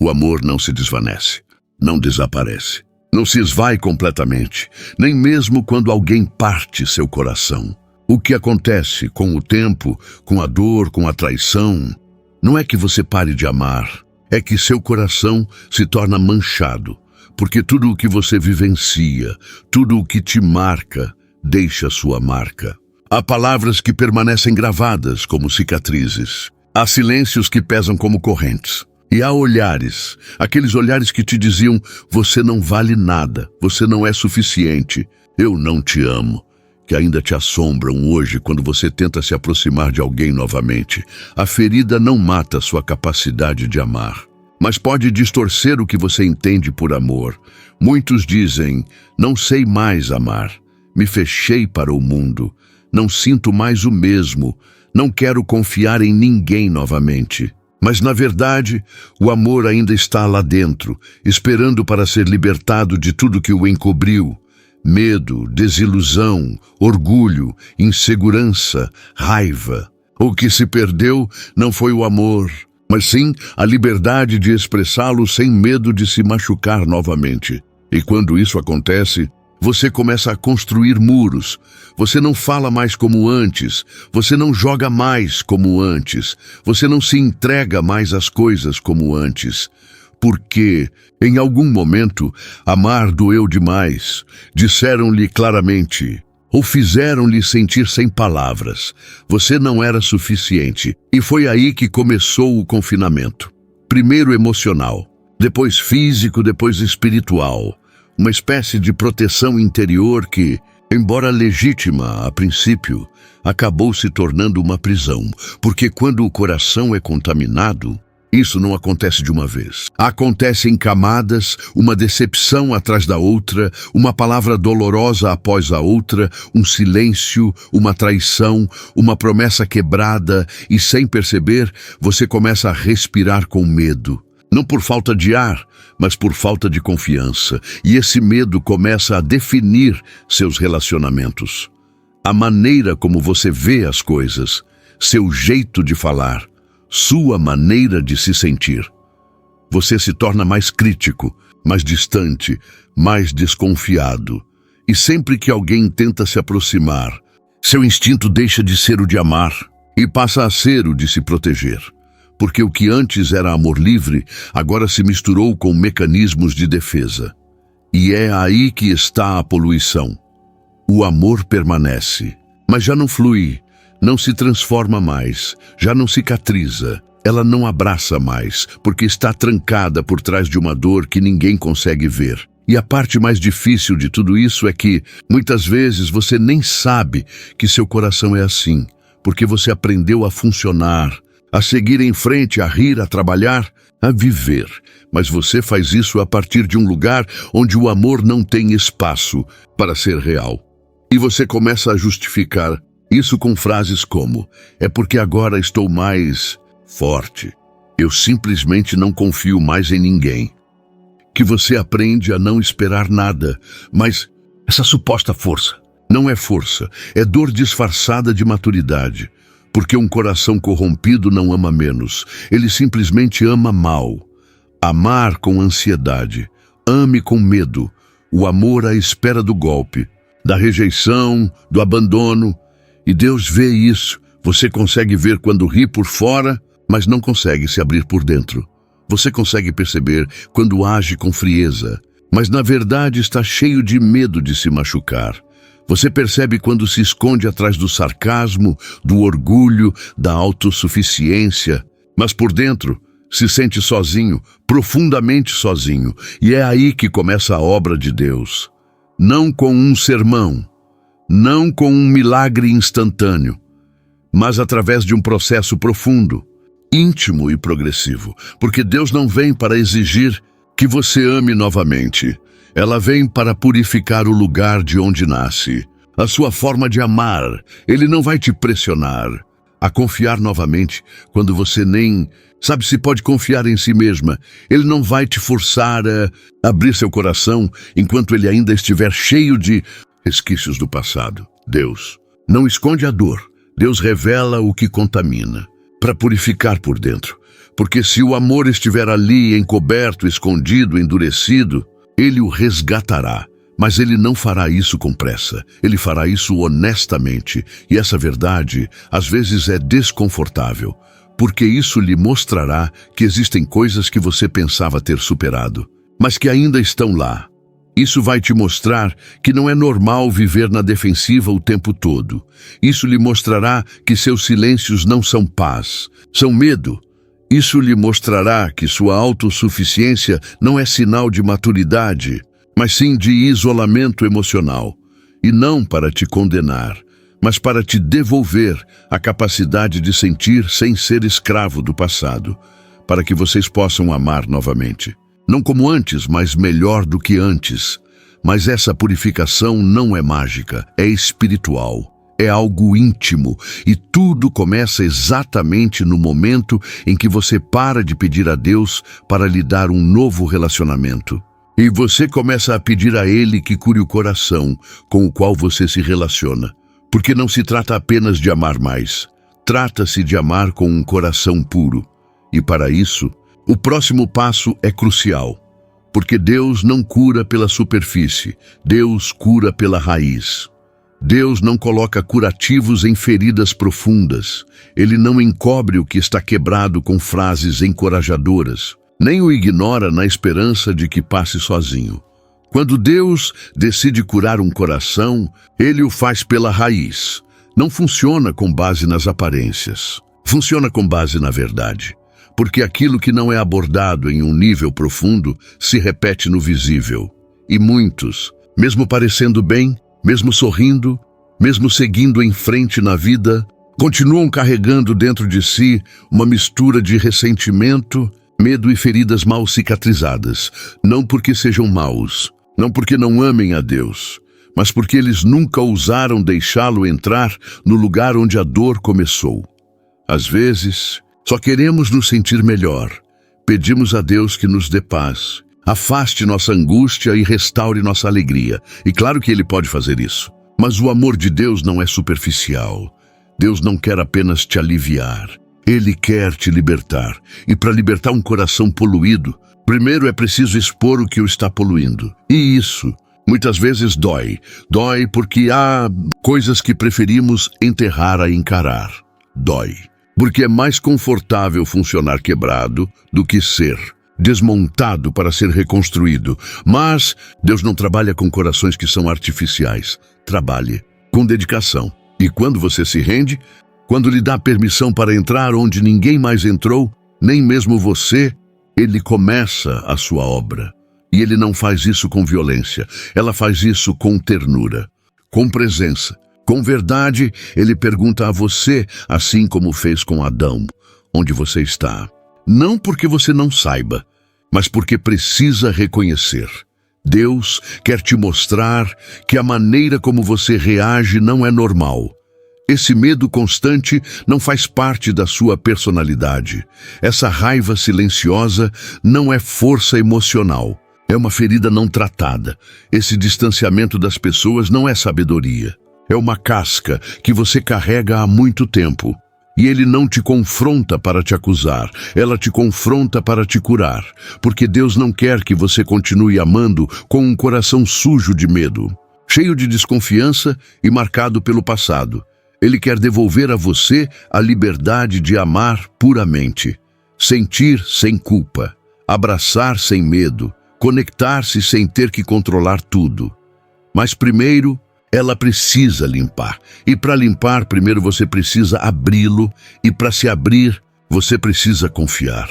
O amor não se desvanece, não desaparece, não se esvai completamente, nem mesmo quando alguém parte seu coração. O que acontece com o tempo, com a dor, com a traição, não é que você pare de amar, é que seu coração se torna manchado, porque tudo o que você vivencia, tudo o que te marca, deixa sua marca. Há palavras que permanecem gravadas como cicatrizes. Há silêncios que pesam como correntes. E há olhares, aqueles olhares que te diziam: você não vale nada, você não é suficiente, eu não te amo, que ainda te assombram hoje quando você tenta se aproximar de alguém novamente. A ferida não mata sua capacidade de amar, mas pode distorcer o que você entende por amor. Muitos dizem: não sei mais amar, me fechei para o mundo, não sinto mais o mesmo, não quero confiar em ninguém novamente. Mas, na verdade, o amor ainda está lá dentro, esperando para ser libertado de tudo que o encobriu. Medo, desilusão, orgulho, insegurança, raiva. O que se perdeu não foi o amor, mas sim a liberdade de expressá-lo sem medo de se machucar novamente. E quando isso acontece, você começa a construir muros. Você não fala mais como antes. Você não joga mais como antes. Você não se entrega mais às coisas como antes. Porque, em algum momento, amar doeu demais. Disseram-lhe claramente, ou fizeram-lhe sentir sem palavras. Você não era suficiente. E foi aí que começou o confinamento. Primeiro emocional, depois físico, depois espiritual. Uma espécie de proteção interior que, embora legítima a princípio, acabou se tornando uma prisão, porque quando o coração é contaminado, isso não acontece de uma vez. Acontece em camadas, uma decepção atrás da outra, uma palavra dolorosa após a outra, um silêncio, uma traição, uma promessa quebrada, e sem perceber, você começa a respirar com medo. Não por falta de ar, mas por falta de confiança. E esse medo começa a definir seus relacionamentos. A maneira como você vê as coisas, seu jeito de falar, sua maneira de se sentir. Você se torna mais crítico, mais distante, mais desconfiado. E sempre que alguém tenta se aproximar, seu instinto deixa de ser o de amar e passa a ser o de se proteger. Porque o que antes era amor livre, agora se misturou com mecanismos de defesa. E é aí que está a poluição. O amor permanece, mas já não flui, não se transforma mais, já não cicatriza. Ela não abraça mais, porque está trancada por trás de uma dor que ninguém consegue ver. E a parte mais difícil de tudo isso é que, muitas vezes, você nem sabe que seu coração é assim, porque você aprendeu a funcionar, a seguir em frente, a rir, a trabalhar, a viver. Mas você faz isso a partir de um lugar onde o amor não tem espaço para ser real. E você começa a justificar isso com frases como: é porque agora estou mais forte. Eu simplesmente não confio mais em ninguém. Que você aprende a não esperar nada, mas essa suposta força não é força, é dor disfarçada de maturidade. Porque um coração corrompido não ama menos, ele simplesmente ama mal. Amar com ansiedade, ame com medo, o amor à espera do golpe, da rejeição, do abandono. E Deus vê isso. Você consegue ver quando ri por fora, mas não consegue se abrir por dentro. Você consegue perceber quando age com frieza, mas na verdade está cheio de medo de se machucar. Você percebe quando se esconde atrás do sarcasmo, do orgulho, da autossuficiência, mas por dentro se sente sozinho, profundamente sozinho, e é aí que começa a obra de Deus. Não com um sermão, não com um milagre instantâneo, mas através de um processo profundo, íntimo e progressivo, porque Deus não vem para exigir que você ame novamente. Ela vem para purificar o lugar de onde nasce. A sua forma de amar. Ele não vai te pressionar a confiar novamente quando você nem sabe se pode confiar em si mesma. Ele não vai te forçar a abrir seu coração enquanto ele ainda estiver cheio de resquícios do passado. Deus não esconde a dor. Deus revela o que contamina para purificar por dentro. Porque se o amor estiver ali, encoberto, escondido, endurecido, ele o resgatará. Mas ele não fará isso com pressa. Ele fará isso honestamente. E essa verdade, às vezes, é desconfortável, porque isso lhe mostrará que existem coisas que você pensava ter superado, mas que ainda estão lá. Isso vai te mostrar que não é normal viver na defensiva o tempo todo. Isso lhe mostrará que seus silêncios não são paz, são medo. Isso lhe mostrará que sua autossuficiência não é sinal de maturidade, mas sim de isolamento emocional. E não para te condenar, mas para te devolver a capacidade de sentir sem ser escravo do passado, para que vocês possam amar novamente. Não como antes, mas melhor do que antes. Mas essa purificação não é mágica, é espiritual. É algo íntimo, e tudo começa exatamente no momento em que você para de pedir a Deus para lhe dar um novo relacionamento. E você começa a pedir a Ele que cure o coração com o qual você se relaciona. Porque não se trata apenas de amar mais, trata-se de amar com um coração puro. E para isso, o próximo passo é crucial, porque Deus não cura pela superfície, Deus cura pela raiz. Deus não coloca curativos em feridas profundas. Ele não encobre o que está quebrado com frases encorajadoras, nem o ignora na esperança de que passe sozinho. Quando Deus decide curar um coração, Ele o faz pela raiz. Não funciona com base nas aparências. Funciona com base na verdade. Porque aquilo que não é abordado em um nível profundo se repete no visível. E muitos, mesmo parecendo bem, mesmo sorrindo, mesmo seguindo em frente na vida, continuam carregando dentro de si uma mistura de ressentimento, medo e feridas mal cicatrizadas. Não porque sejam maus, não porque não amem a Deus, mas porque eles nunca ousaram deixá-lo entrar no lugar onde a dor começou. Às vezes, só queremos nos sentir melhor. Pedimos a Deus que nos dê paz, afaste nossa angústia e restaure nossa alegria. E claro que Ele pode fazer isso. Mas o amor de Deus não é superficial. Deus não quer apenas te aliviar. Ele quer te libertar. E para libertar um coração poluído, primeiro é preciso expor o que o está poluindo. E isso, muitas vezes dói. Dói porque há coisas que preferimos enterrar a encarar. Dói. Porque é mais confortável funcionar quebrado do que ser desmontado para ser reconstruído. Mas Deus não trabalha com corações que são artificiais. Trabalhe com dedicação. E quando você se rende, quando lhe dá permissão para entrar onde ninguém mais entrou, nem mesmo você, Ele começa a sua obra. E Ele não faz isso com violência. Ela faz isso com ternura, com presença. Com verdade, Ele pergunta a você, assim como fez com Adão, onde você está. Não porque você não saiba, mas porque precisa reconhecer. Deus quer te mostrar que a maneira como você reage não é normal. Esse medo constante não faz parte da sua personalidade. Essa raiva silenciosa não é força emocional. É uma ferida não tratada. Esse distanciamento das pessoas não é sabedoria. É uma casca que você carrega há muito tempo. E Ele não te confronta para te acusar, ela te confronta para te curar. Porque Deus não quer que você continue amando com um coração sujo de medo, cheio de desconfiança e marcado pelo passado. Ele quer devolver a você a liberdade de amar puramente, sentir sem culpa, abraçar sem medo, conectar-se sem ter que controlar tudo. Mas primeiro, ela precisa limpar. E para limpar, primeiro você precisa abri-lo. E para se abrir, você precisa confiar.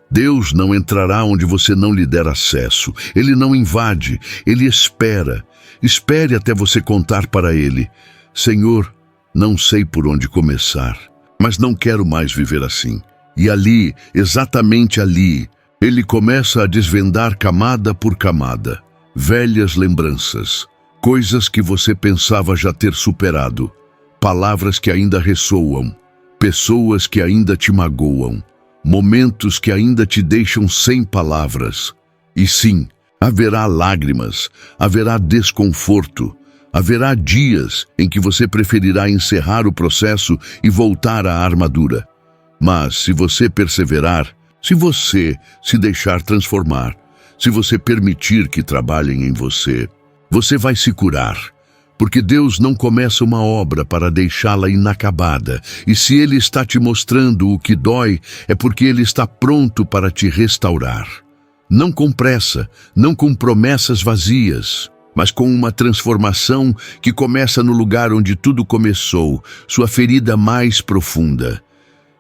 Deus não entrará onde você não lhe der acesso. Ele não invade, Ele espera. Espere até você contar para Ele: Senhor, não sei por onde começar, mas não quero mais viver assim. E ali, exatamente ali, Ele começa a desvendar camada por camada. Velhas lembranças. Coisas que você pensava já ter superado, palavras que ainda ressoam, pessoas que ainda te magoam, momentos que ainda te deixam sem palavras. E sim, haverá lágrimas, haverá desconforto, haverá dias em que você preferirá encerrar o processo e voltar à armadura. Mas se você perseverar, se você se deixar transformar, se você permitir que trabalhem em você, você vai se curar. Porque Deus não começa uma obra para deixá-la inacabada. E se Ele está te mostrando o que dói, é porque Ele está pronto para te restaurar. Não com pressa, não com promessas vazias, mas com uma transformação que começa no lugar onde tudo começou, sua ferida mais profunda.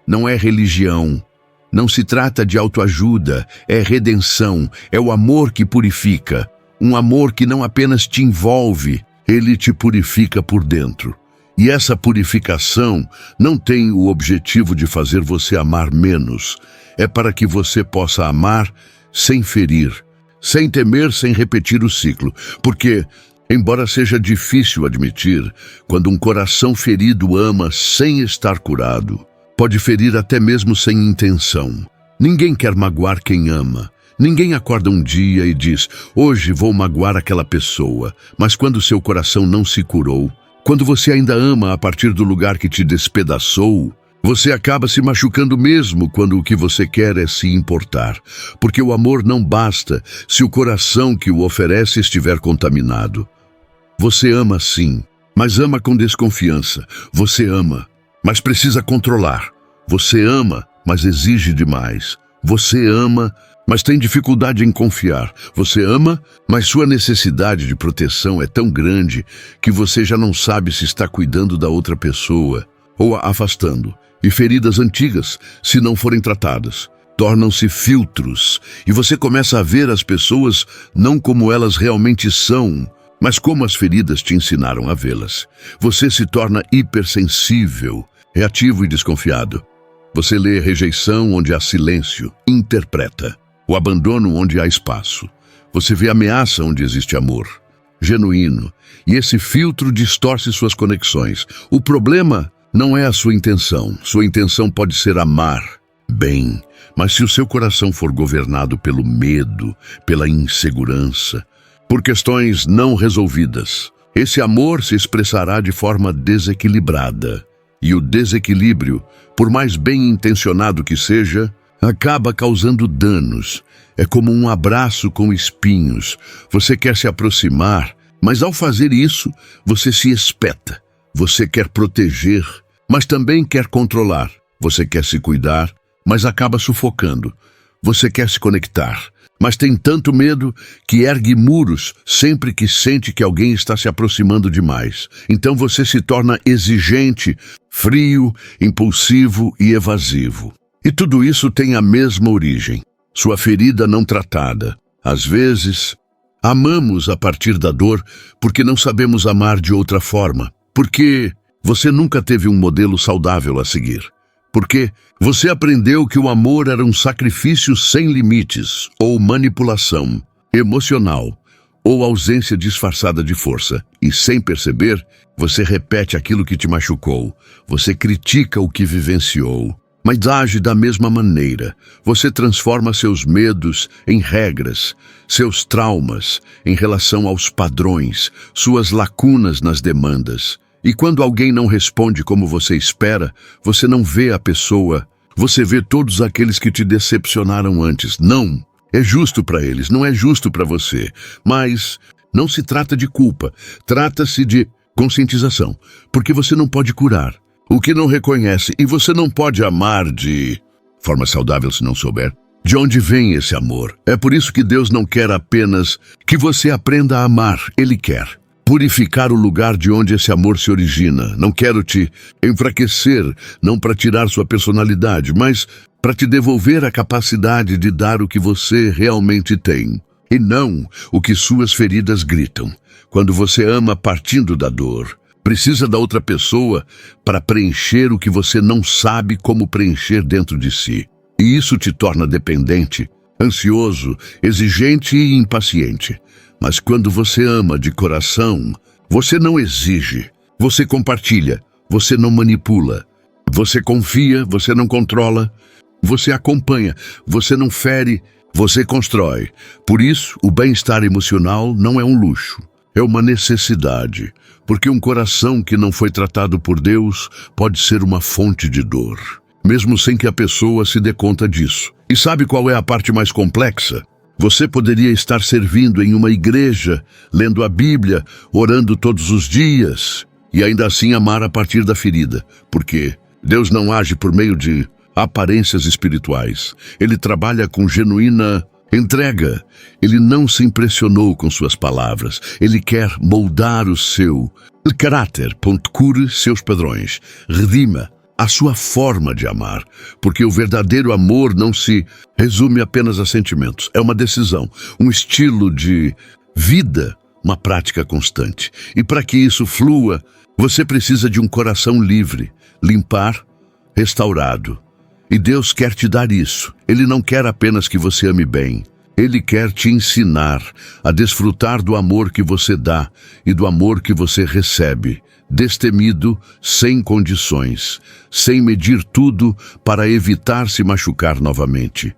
Não é religião, não se trata de autoajuda, é redenção, é o amor que purifica. Um amor que não apenas te envolve, ele te purifica por dentro. E essa purificação não tem o objetivo de fazer você amar menos. É para que você possa amar sem ferir, sem temer, sem repetir o ciclo. Porque, embora seja difícil admitir, quando um coração ferido ama sem estar curado, pode ferir até mesmo sem intenção. Ninguém quer magoar quem ama. Ninguém acorda um dia e diz, hoje vou magoar aquela pessoa. Mas quando seu coração não se curou, quando você ainda ama a partir do lugar que te despedaçou, você acaba se machucando mesmo quando o que você quer é se importar. Porque o amor não basta se o coração que o oferece estiver contaminado. Você ama sim, mas ama com desconfiança. Você ama, mas precisa controlar. Você ama, mas exige demais. Você ama, mas tem dificuldade em confiar. Você ama, mas sua necessidade de proteção é tão grande que você já não sabe se está cuidando da outra pessoa ou a afastando. E feridas antigas, se não forem tratadas, tornam-se filtros. E você começa a ver as pessoas não como elas realmente são, mas como as feridas te ensinaram a vê-las. Você se torna hipersensível, reativo e desconfiado. Você lê rejeição onde há silêncio, interpreta. O abandono onde há espaço. Você vê ameaça onde existe amor, genuíno. E esse filtro distorce suas conexões. O problema não é a sua intenção. Sua intenção pode ser amar bem. Mas se o seu coração for governado pelo medo, pela insegurança, por questões não resolvidas, esse amor se expressará de forma desequilibrada. E o desequilíbrio, por mais bem intencionado que seja, acaba causando danos. É como um abraço com espinhos. Você quer se aproximar, mas ao fazer isso, você se espeta. Você quer proteger, mas também quer controlar. Você quer se cuidar, mas acaba sufocando. Você quer se conectar, mas tem tanto medo que ergue muros sempre que sente que alguém está se aproximando demais. Então você se torna exigente, frio, impulsivo e evasivo. E tudo isso tem a mesma origem, sua ferida não tratada. Às vezes, amamos a partir da dor porque não sabemos amar de outra forma. Porque você nunca teve um modelo saudável a seguir. Porque você aprendeu que o amor era um sacrifício sem limites, ou manipulação emocional, ou ausência disfarçada de força. E sem perceber, você repete aquilo que te machucou. Você critica o que vivenciou. Mas age da mesma maneira. Você transforma seus medos em regras, seus traumas em relação aos padrões, suas lacunas nas demandas. E quando alguém não responde como você espera, você não vê a pessoa, você vê todos aqueles que te decepcionaram antes. Não, é justo para eles, não é justo para você. Mas não se trata de culpa, trata-se de conscientização, porque você não pode curar o que não reconhece, e você não pode amar de forma saudável se não souber de onde vem esse amor. É por isso que Deus não quer apenas que você aprenda a amar, Ele quer purificar o lugar de onde esse amor se origina. Não quero te enfraquecer, não para tirar sua personalidade, mas para te devolver a capacidade de dar o que você realmente tem, e não o que suas feridas gritam. Quando você ama partindo da dor, precisa da outra pessoa para preencher o que você não sabe como preencher dentro de si. E isso te torna dependente, ansioso, exigente e impaciente. Mas quando você ama de coração, você não exige, você compartilha, você não manipula. Você confia, você não controla, você acompanha, você não fere, você constrói. Por isso, o bem-estar emocional não é um luxo, é uma necessidade. Porque um coração que não foi tratado por Deus pode ser uma fonte de dor. mesmo sem que a pessoa se dê conta disso. E sabe qual é a parte mais complexa? Você poderia estar servindo em uma igreja, lendo a Bíblia, orando todos os dias, e ainda assim amar a partir da ferida, porque Deus não age por meio de aparências espirituais. Ele trabalha com genuína entrega. Ele não se impressionou com suas palavras. Ele quer moldar o seu caráter, cure seus padrões, redima a sua forma de amar, porque o verdadeiro amor não se resume apenas a sentimentos. É uma decisão, um estilo de vida, uma prática constante. E para que isso flua, você precisa de um coração livre, limpar, restaurado. E Deus quer te dar isso. Ele não quer apenas que você ame bem. Ele quer te ensinar a desfrutar do amor que você dá e do amor que você recebe, destemido, sem condições, sem medir tudo para evitar se machucar novamente.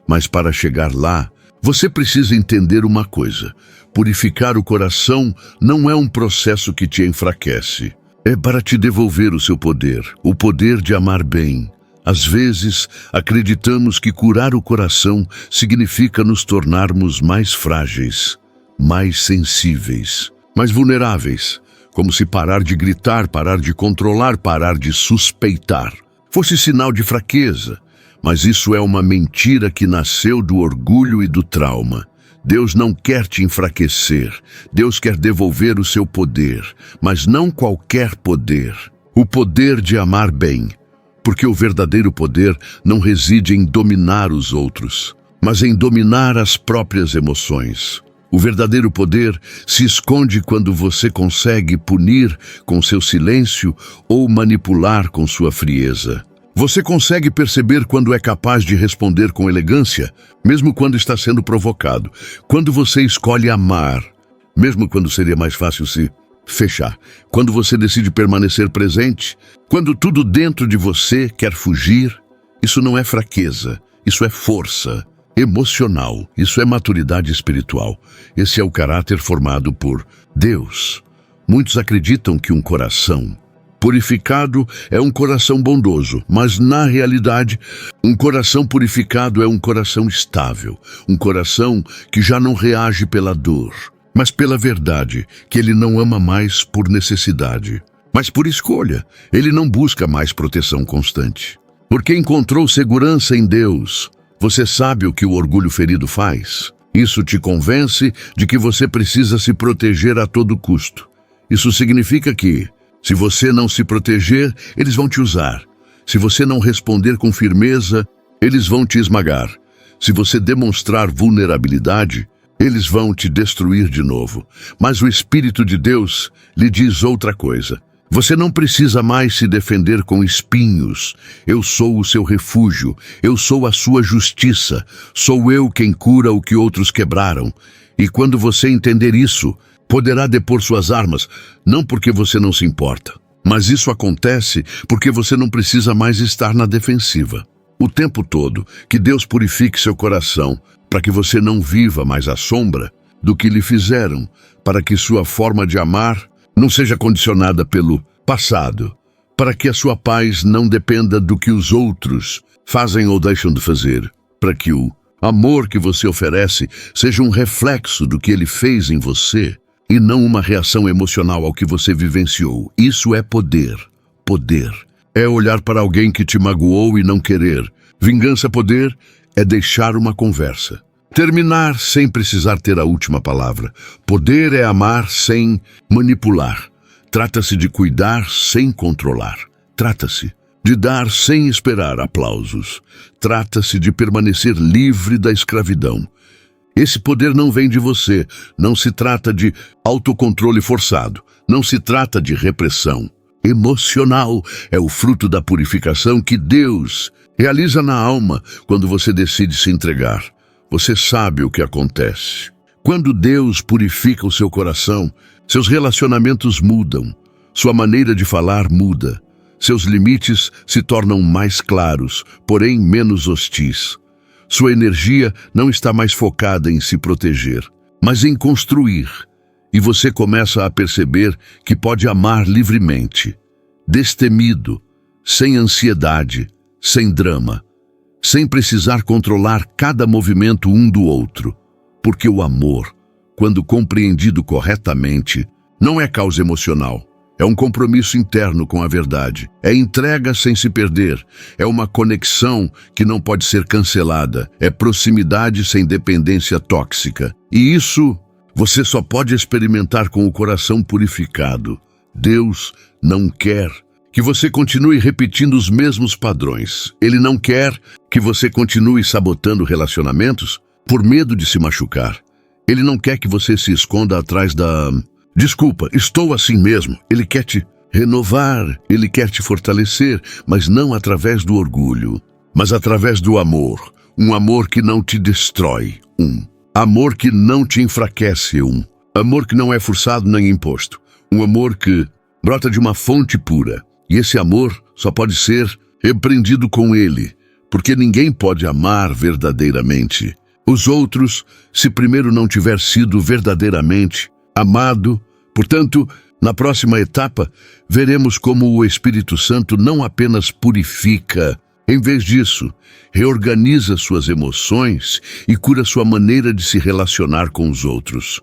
Mas para chegar lá, você precisa entender uma coisa: purificar o coração não é um processo que te enfraquece. É para te devolver o seu poder, o poder de amar bem. Às vezes, acreditamos que curar o coração significa nos tornarmos mais frágeis, mais sensíveis, mais vulneráveis, como se parar de gritar, parar de controlar, parar de suspeitar fosse sinal de fraqueza. Mas isso é uma mentira que nasceu do orgulho e do trauma. Deus não quer te enfraquecer. Deus quer devolver o seu poder, mas não qualquer poder. O poder de amar bem. Porque o verdadeiro poder não reside em dominar os outros, mas em dominar as próprias emoções. O verdadeiro poder se esconde quando você consegue punir com seu silêncio ou manipular com sua frieza. Você consegue perceber quando é capaz de responder com elegância, mesmo quando está sendo provocado. Quando você escolhe amar, mesmo quando seria mais fácil se fechar. Quando você decide permanecer presente, quando tudo dentro de você quer fugir. Isso não é fraqueza, isso é força emocional, isso é maturidade espiritual. Esse é o caráter formado por Deus. Muitos acreditam que um coração purificado é um coração bondoso, mas na realidade, um coração purificado é um coração estável, um coração que já não reage pela dor, mas pela verdade, que ele não ama mais por necessidade, mas por escolha. Ele não busca mais proteção constante, porque encontrou segurança em Deus. Você sabe o que o orgulho ferido faz? Isso te convence de que você precisa se proteger a todo custo. Isso significa que, se você não se proteger, eles vão te usar. Se você não responder com firmeza, eles vão te esmagar. Se você demonstrar vulnerabilidade, eles vão te destruir de novo. Mas o Espírito de Deus lhe diz outra coisa. Você não precisa mais se defender com espinhos. Eu sou o seu refúgio. Eu sou a sua justiça. Sou eu quem cura o que outros quebraram. E quando você entender isso, poderá depor suas armas, não porque você não se importa. Mas isso acontece porque você não precisa mais estar na defensiva. O tempo todo, que Deus purifique seu coração, para que você não viva mais à sombra do que lhe fizeram, para que sua forma de amar não seja condicionada pelo passado, para que a sua paz não dependa do que os outros fazem ou deixam de fazer, para que o amor que você oferece seja um reflexo do que ele fez em você e não uma reação emocional ao que você vivenciou. Isso é poder. Poder é olhar para alguém que te magoou e não querer. Vingança, poder, é deixar uma conversa. Terminar sem precisar ter a última palavra. Poder é amar sem manipular. Trata-se de cuidar sem controlar. Trata-se de dar sem esperar aplausos. Trata-se de permanecer livre da escravidão. Esse poder não vem de você. Não se trata de autocontrole forçado. Não se trata de repressão emocional. É o fruto da purificação que Deus realiza na alma quando você decide se entregar. Você sabe o que acontece. Quando Deus purifica o seu coração, seus relacionamentos mudam, sua maneira de falar muda, seus limites se tornam mais claros, porém menos hostis. Sua energia não está mais focada em se proteger, mas em construir. E você começa a perceber que pode amar livremente, destemido, sem ansiedade, sem drama, sem precisar controlar cada movimento um do outro. Porque o amor, quando compreendido corretamente, não é causa emocional. É um compromisso interno com a verdade. É entrega sem se perder. É uma conexão que não pode ser cancelada. É proximidade sem dependência tóxica. E isso você só pode experimentar com o coração purificado. Deus não quer que você continue repetindo os mesmos padrões. Ele não quer que você continue sabotando relacionamentos por medo de se machucar. Ele não quer que você se esconda atrás da desculpa, estou assim mesmo. Ele quer te renovar, ele quer te fortalecer, mas não através do orgulho, mas através do amor. Um amor que não te destrói, amor que não te enfraquece, amor que não é forçado nem imposto. Um amor que brota de uma fonte pura. E esse amor só pode ser repreendido com ele, porque ninguém pode amar verdadeiramente os outros se primeiro não tiver sido verdadeiramente amado. Portanto, na próxima etapa, veremos como o Espírito Santo não apenas purifica, em vez disso, reorganiza suas emoções e cura sua maneira de se relacionar com os outros.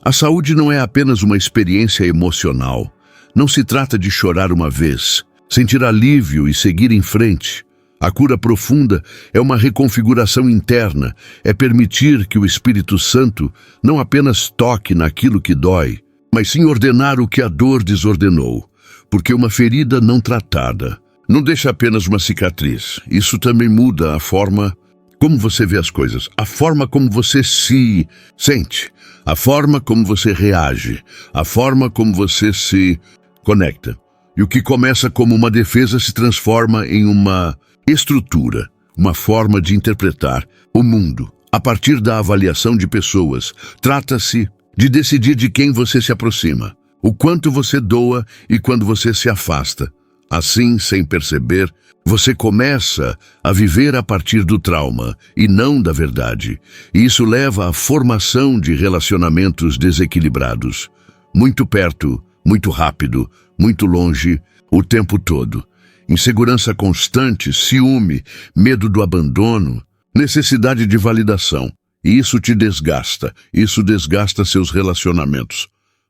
A saúde não é apenas uma experiência emocional. Não se trata de chorar uma vez, sentir alívio e seguir em frente. A cura profunda é uma reconfiguração interna, é permitir que o Espírito Santo não apenas toque naquilo que dói, mas sim ordenar o que a dor desordenou. Porque uma ferida não tratada não deixa apenas uma cicatriz. Isso também muda a forma como você vê as coisas, a forma como você se sente, a forma como você reage, a forma como você se conecta. E o que começa como uma defesa se transforma em uma estrutura, uma forma de interpretar o mundo a partir da avaliação de pessoas. Trata-se de decidir de quem você se aproxima, o quanto você doa e quando você se afasta. Assim, sem perceber, você começa a viver a partir do trauma e não da verdade. E isso leva à formação de relacionamentos desequilibrados, muito perto, muito rápido, muito longe, o tempo todo. Insegurança constante, ciúme, medo do abandono, necessidade de validação. E isso te desgasta, isso desgasta seus relacionamentos.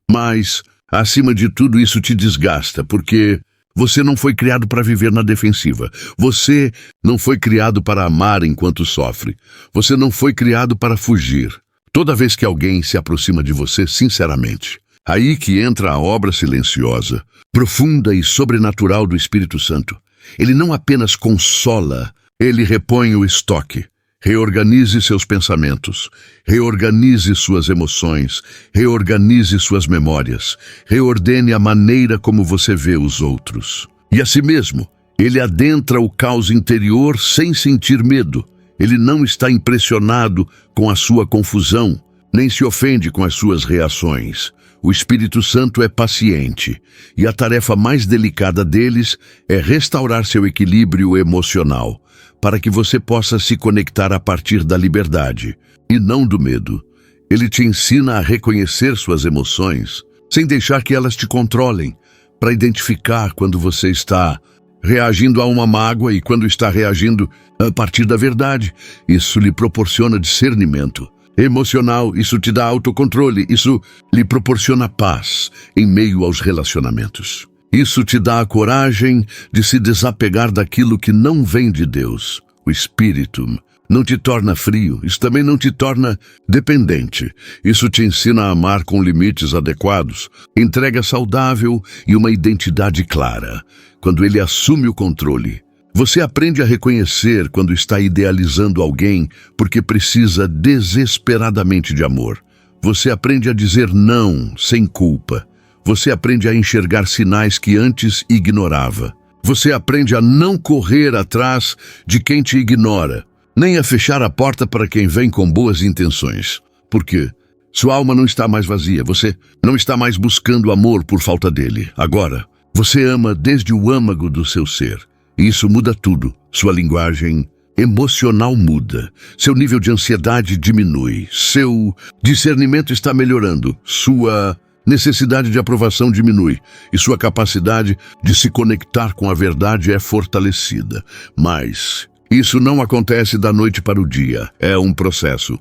Mas, acima de tudo, isso te desgasta, porque você não foi criado para viver na defensiva. Você não foi criado para amar enquanto sofre. Você não foi criado para fugir. Toda vez que alguém se aproxima de você sinceramente, aí que entra a obra silenciosa, profunda e sobrenatural do Espírito Santo. Ele não apenas consola, ele repõe o estoque. Reorganize seus pensamentos, reorganize suas emoções, reorganize suas memórias, reordene a maneira como você vê os outros. E a si mesmo, ele adentra o caos interior sem sentir medo. Ele não está impressionado com a sua confusão, nem se ofende com as suas reações. O Espírito Santo é paciente, e a tarefa mais delicada deles é restaurar seu equilíbrio emocional, para que você possa se conectar a partir da liberdade, e não do medo. Ele te ensina a reconhecer suas emoções, sem deixar que elas te controlem, para identificar quando você está reagindo a uma mágoa e quando está reagindo a partir da verdade. Isso lhe proporciona discernimento emocional, isso te dá autocontrole, isso lhe proporciona paz em meio aos relacionamentos. Isso te dá a coragem de se desapegar daquilo que não vem de Deus. O Espírito não te torna frio, isso também não te torna dependente. Isso te ensina a amar com limites adequados, entrega saudável e uma identidade clara. Quando ele assume o controle, você aprende a reconhecer quando está idealizando alguém porque precisa desesperadamente de amor. Você aprende a dizer não sem culpa. Você aprende a enxergar sinais que antes ignorava. Você aprende a não correr atrás de quem te ignora, nem a fechar a porta para quem vem com boas intenções. Por quê? Sua alma não está mais vazia. Você não está mais buscando amor por falta dele. Agora, você ama desde o âmago do seu ser. E isso muda tudo. Sua linguagem emocional muda. Seu nível de ansiedade diminui. Seu discernimento está melhorando. Sua necessidade de aprovação diminui e sua capacidade de se conectar com a verdade é fortalecida. Mas isso não acontece da noite para o dia. É um processo.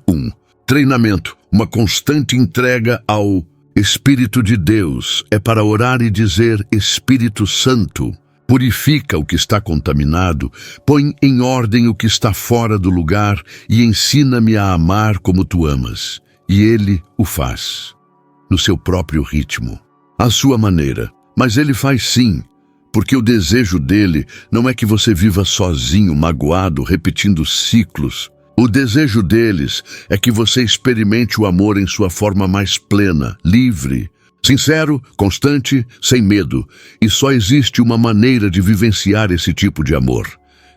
Treinamento, uma constante entrega ao Espírito de Deus. É para orar e dizer: Espírito Santo, purifica o que está contaminado, põe em ordem o que está fora do lugar e ensina-me a amar como tu amas. E ele o faz, no seu próprio ritmo, à sua maneira. Mas ele faz sim, porque o desejo dele não é que você viva sozinho, magoado, repetindo ciclos. O desejo deles é que você experimente o amor em sua forma mais plena, livre, sincero, constante, sem medo. E só existe uma maneira de vivenciar esse tipo de amor.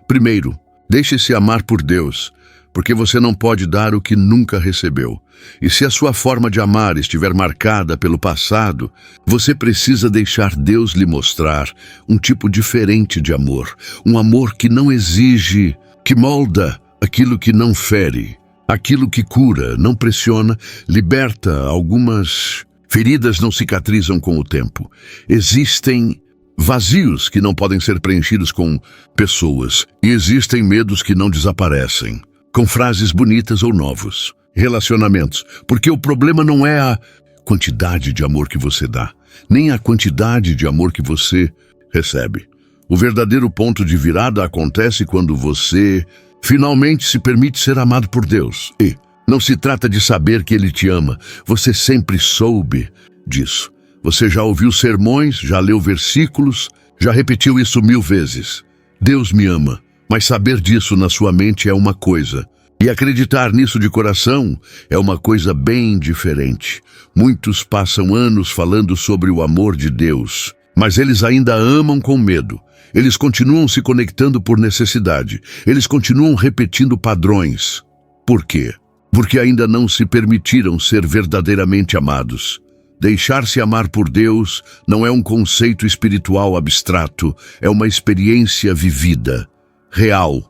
Primeiro, deixe-se amar por Deus, porque você não pode dar o que nunca recebeu. E se a sua forma de amar estiver marcada pelo passado, você precisa deixar Deus lhe mostrar um tipo diferente de amor. Um amor que não exige, que molda aquilo que não fere, aquilo que cura, não pressiona, liberta. Algumas feridas não cicatrizam com o tempo. Existem vazios que não podem ser preenchidos com pessoas. E existem medos que não desaparecem com frases bonitas ou novos relacionamentos. Porque o problema não é a quantidade de amor que você dá, nem a quantidade de amor que você recebe. O verdadeiro ponto de virada acontece quando você finalmente se permite ser amado por Deus. E não se trata de saber que Ele te ama. Você sempre soube disso. Você já ouviu sermões, já leu versículos, já repetiu isso 1000 vezes. Deus me ama. Mas saber disso na sua mente é uma coisa, e acreditar nisso de coração é uma coisa bem diferente. Muitos passam anos falando sobre o amor de Deus, mas eles ainda amam com medo. Eles continuam se conectando por necessidade. Eles continuam repetindo padrões. Por quê? Porque ainda não se permitiram ser verdadeiramente amados. Deixar-se amar por Deus não é um conceito espiritual abstrato, é uma experiência vivida, real,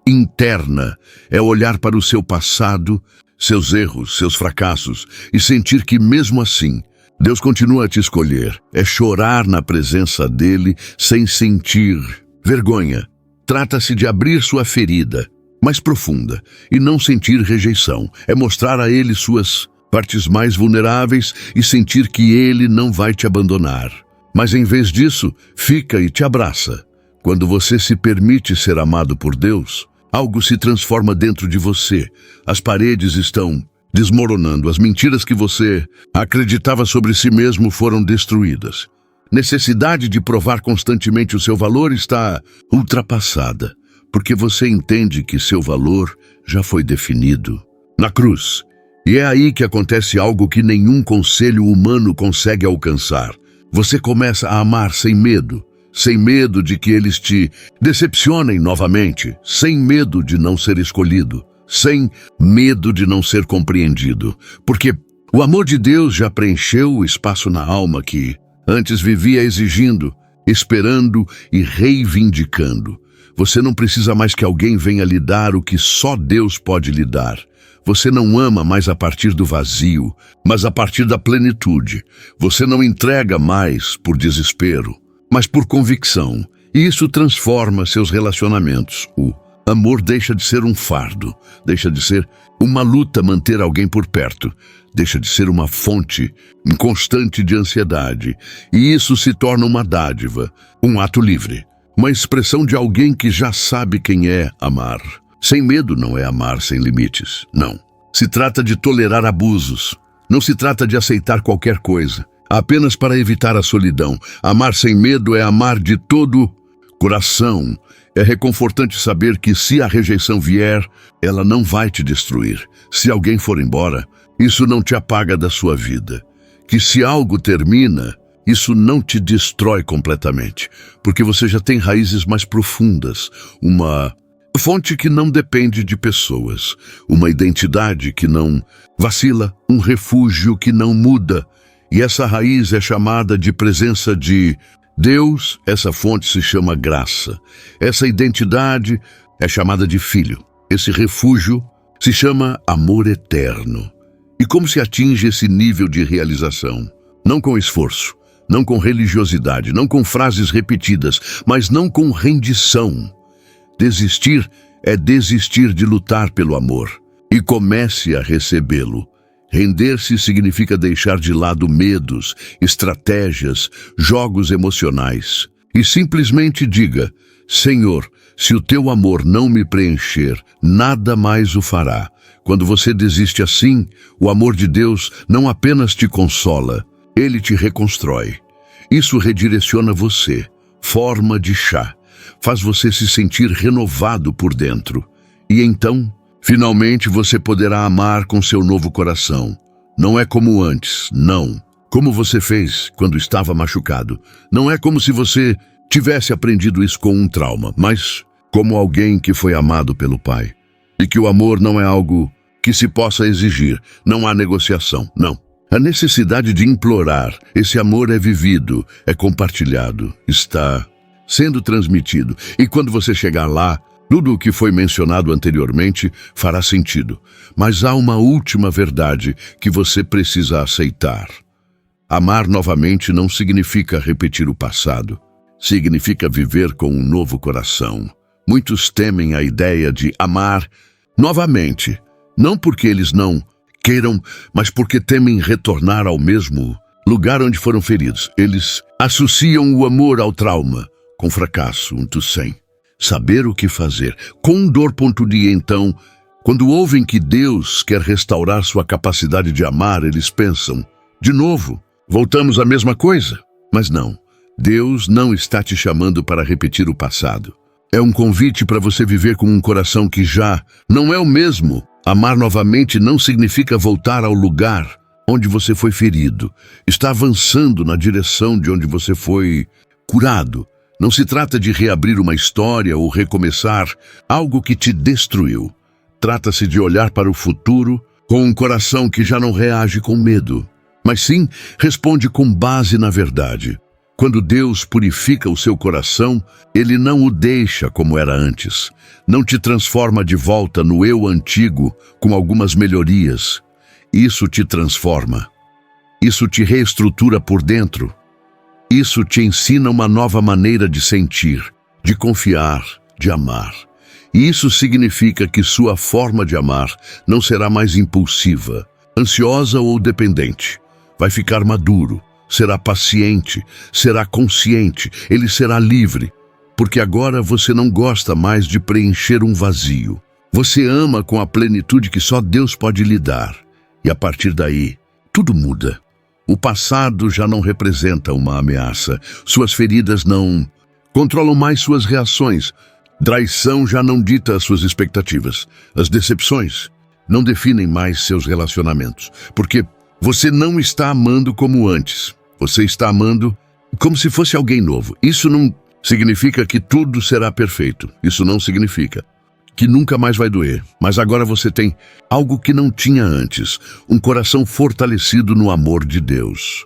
interna. É olhar para o seu passado, seus erros, seus fracassos e sentir que mesmo assim, Deus continua a te escolher. É chorar na presença dele sem sentir vergonha. Trata-se de abrir sua ferida mais profunda e não sentir rejeição. É mostrar a ele suas partes mais vulneráveis e sentir que ele não vai te abandonar. Mas em vez disso, fica e te abraça. Quando você se permite ser amado por Deus, algo se transforma dentro de você. As paredes estão desmoronando. As mentiras que você acreditava sobre si mesmo foram destruídas. Necessidade de provar constantemente o seu valor está ultrapassada, porque você entende que seu valor já foi definido na cruz. E é aí que acontece algo que nenhum conselho humano consegue alcançar. Você começa a amar sem medo de que eles te decepcionem novamente, sem medo de não ser escolhido, sem medo de não ser compreendido, porque o amor de Deus já preencheu o espaço na alma que antes vivia exigindo, esperando e reivindicando. Você não precisa mais que alguém venha lhe dar o que só Deus pode lhe dar. Você não ama mais a partir do vazio, mas a partir da plenitude. Você não entrega mais por desespero, mas por convicção. E isso transforma seus relacionamentos. O amor deixa de ser um fardo, deixa de ser uma luta manter alguém por perto, deixa de ser uma fonte constante de ansiedade. E isso se torna uma dádiva, um ato livre, uma expressão de alguém que já sabe quem é amar. Sem medo não é amar sem limites, não. Se trata de tolerar abusos, não se trata de aceitar qualquer coisa, apenas para evitar a solidão. Amar sem medo é amar de todo coração. É reconfortante saber que se a rejeição vier, ela não vai te destruir. Se alguém for embora, isso não te apaga da sua vida. Que se algo termina, isso não te destrói completamente, porque você já tem raízes mais profundas, uma fonte que não depende de pessoas, uma identidade que não vacila, um refúgio que não muda. E essa raiz é chamada de presença de Deus, essa fonte se chama graça. Essa identidade é chamada de filho. Esse refúgio se chama amor eterno. E como se atinge esse nível de realização? Não com esforço, não com religiosidade, não com frases repetidas, mas não com rendição. Desistir é desistir de lutar pelo amor. E comece a recebê-lo. Render-se significa deixar de lado medos, estratégias, jogos emocionais. E simplesmente diga: Senhor, se o teu amor não me preencher, nada mais o fará. Quando você desiste assim, o amor de Deus não apenas te consola, ele te reconstrói. Isso redireciona você, forma de chá, faz você se sentir renovado por dentro. E então, finalmente você poderá amar com seu novo coração. Não é como antes, não. Como você fez quando estava machucado. Não é como se você tivesse aprendido isso com um trauma, mas como alguém que foi amado pelo Pai. E que o amor não é algo que se possa exigir, não há negociação, não. A necessidade de implorar, esse amor é vivido, é compartilhado, está sendo transmitido. E quando você chegar lá, tudo o que foi mencionado anteriormente fará sentido. Mas há uma última verdade que você precisa aceitar. Amar novamente não significa repetir o passado. Significa viver com um novo coração. Muitos temem a ideia de amar novamente, não porque eles não queiram, mas porque temem retornar ao mesmo lugar onde foram feridos. Eles associam o amor ao trauma, com fracasso, sem saber o que fazer. Com dor. Então, quando ouvem que Deus quer restaurar sua capacidade de amar, eles pensam: de novo, voltamos à mesma coisa. Mas não, Deus não está te chamando para repetir o passado. É um convite para você viver com um coração que já não é o mesmo. Amar novamente não significa voltar ao lugar onde você foi ferido. Está avançando na direção de onde você foi curado. Não se trata de reabrir uma história ou recomeçar algo que te destruiu. Trata-se de olhar para o futuro com um coração que já não reage com medo, mas sim responde com base na verdade. Quando Deus purifica o seu coração, Ele não o deixa como era antes. Não te transforma de volta no eu antigo com algumas melhorias. Isso te transforma. Isso te reestrutura por dentro. Isso te ensina uma nova maneira de sentir, de confiar, de amar. E isso significa que sua forma de amar não será mais impulsiva, ansiosa ou dependente. Vai ficar maduro. Será paciente, será consciente, ele será livre, porque agora você não gosta mais de preencher um vazio. Você ama com a plenitude que só Deus pode lhe dar. E a partir daí, tudo muda. O passado já não representa uma ameaça. Suas feridas não controlam mais suas reações. Traição já não dita as suas expectativas. As decepções não definem mais seus relacionamentos, porque você não está amando como antes. Você está amando como se fosse alguém novo. Isso não significa que tudo será perfeito. Isso não significa que nunca mais vai doer. Mas agora você tem algo que não tinha antes. Um coração fortalecido no amor de Deus.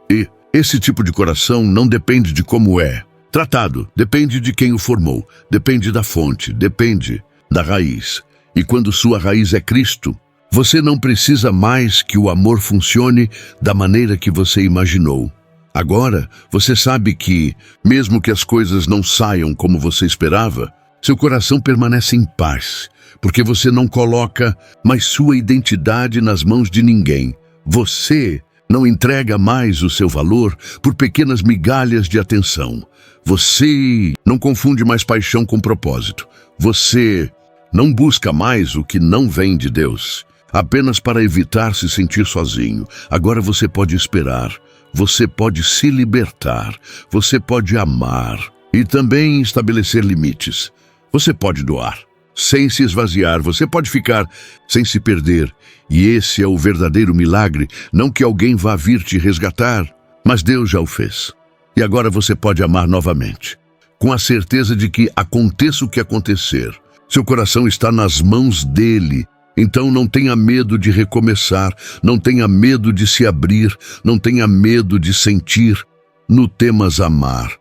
E esse tipo de coração não depende de como é tratado. Depende de quem o formou. Depende da fonte. Depende da raiz. E quando sua raiz é Cristo, você não precisa mais que o amor funcione da maneira que você imaginou. Agora, você sabe que, mesmo que as coisas não saiam como você esperava, seu coração permanece em paz, porque você não coloca mais sua identidade nas mãos de ninguém. Você não entrega mais o seu valor por pequenas migalhas de atenção. Você não confunde mais paixão com propósito. Você não busca mais o que não vem de Deus, apenas para evitar se sentir sozinho. Agora você pode esperar, você pode se libertar, você pode amar e também estabelecer limites. Você pode doar, sem se esvaziar, você pode ficar sem se perder. E esse é o verdadeiro milagre, não que alguém vá vir te resgatar, mas Deus já o fez. E agora você pode amar novamente, com a certeza de que aconteça o que acontecer, seu coração está nas mãos dele. Então não tenha medo de recomeçar, não tenha medo de se abrir, não tenha medo de sentir. No temas amar,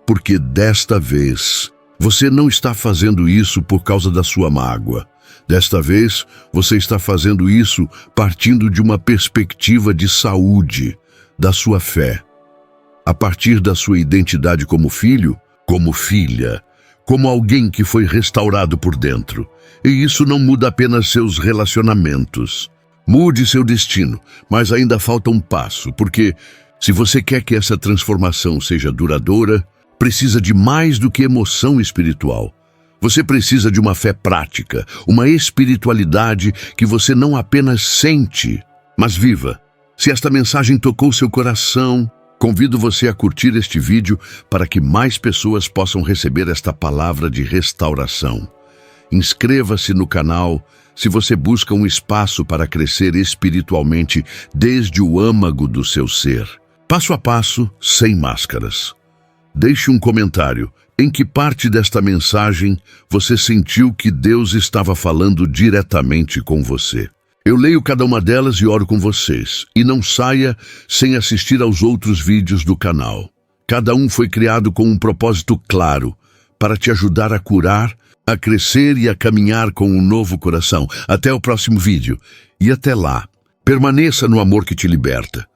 porque desta vez você não está fazendo isso por causa da sua mágoa. Desta vez você está fazendo isso partindo de uma perspectiva de saúde. da sua fé, a partir da sua identidade como filho, como filha, como alguém que foi restaurado por dentro. E isso não muda apenas seus relacionamentos. Mude seu destino, mas ainda falta um passo, porque se você quer que essa transformação seja duradoura, precisa de mais do que emoção espiritual. Você precisa de uma fé prática, uma espiritualidade que você não apenas sente, mas viva. Se esta mensagem tocou seu coração, convido você a curtir este vídeo para que mais pessoas possam receber esta palavra de restauração. Inscreva-se no canal se você busca um espaço para crescer espiritualmente desde o âmago do seu ser. Passo a passo, sem máscaras. Deixe um comentário. Em que parte desta mensagem você sentiu que Deus estava falando diretamente com você? Eu leio cada uma delas e oro com vocês. E não saia sem assistir aos outros vídeos do canal. Cada um foi criado com um propósito claro, para te ajudar a curar, a crescer e a caminhar com um novo coração. Até o próximo vídeo. E até lá, permaneça no amor que te liberta.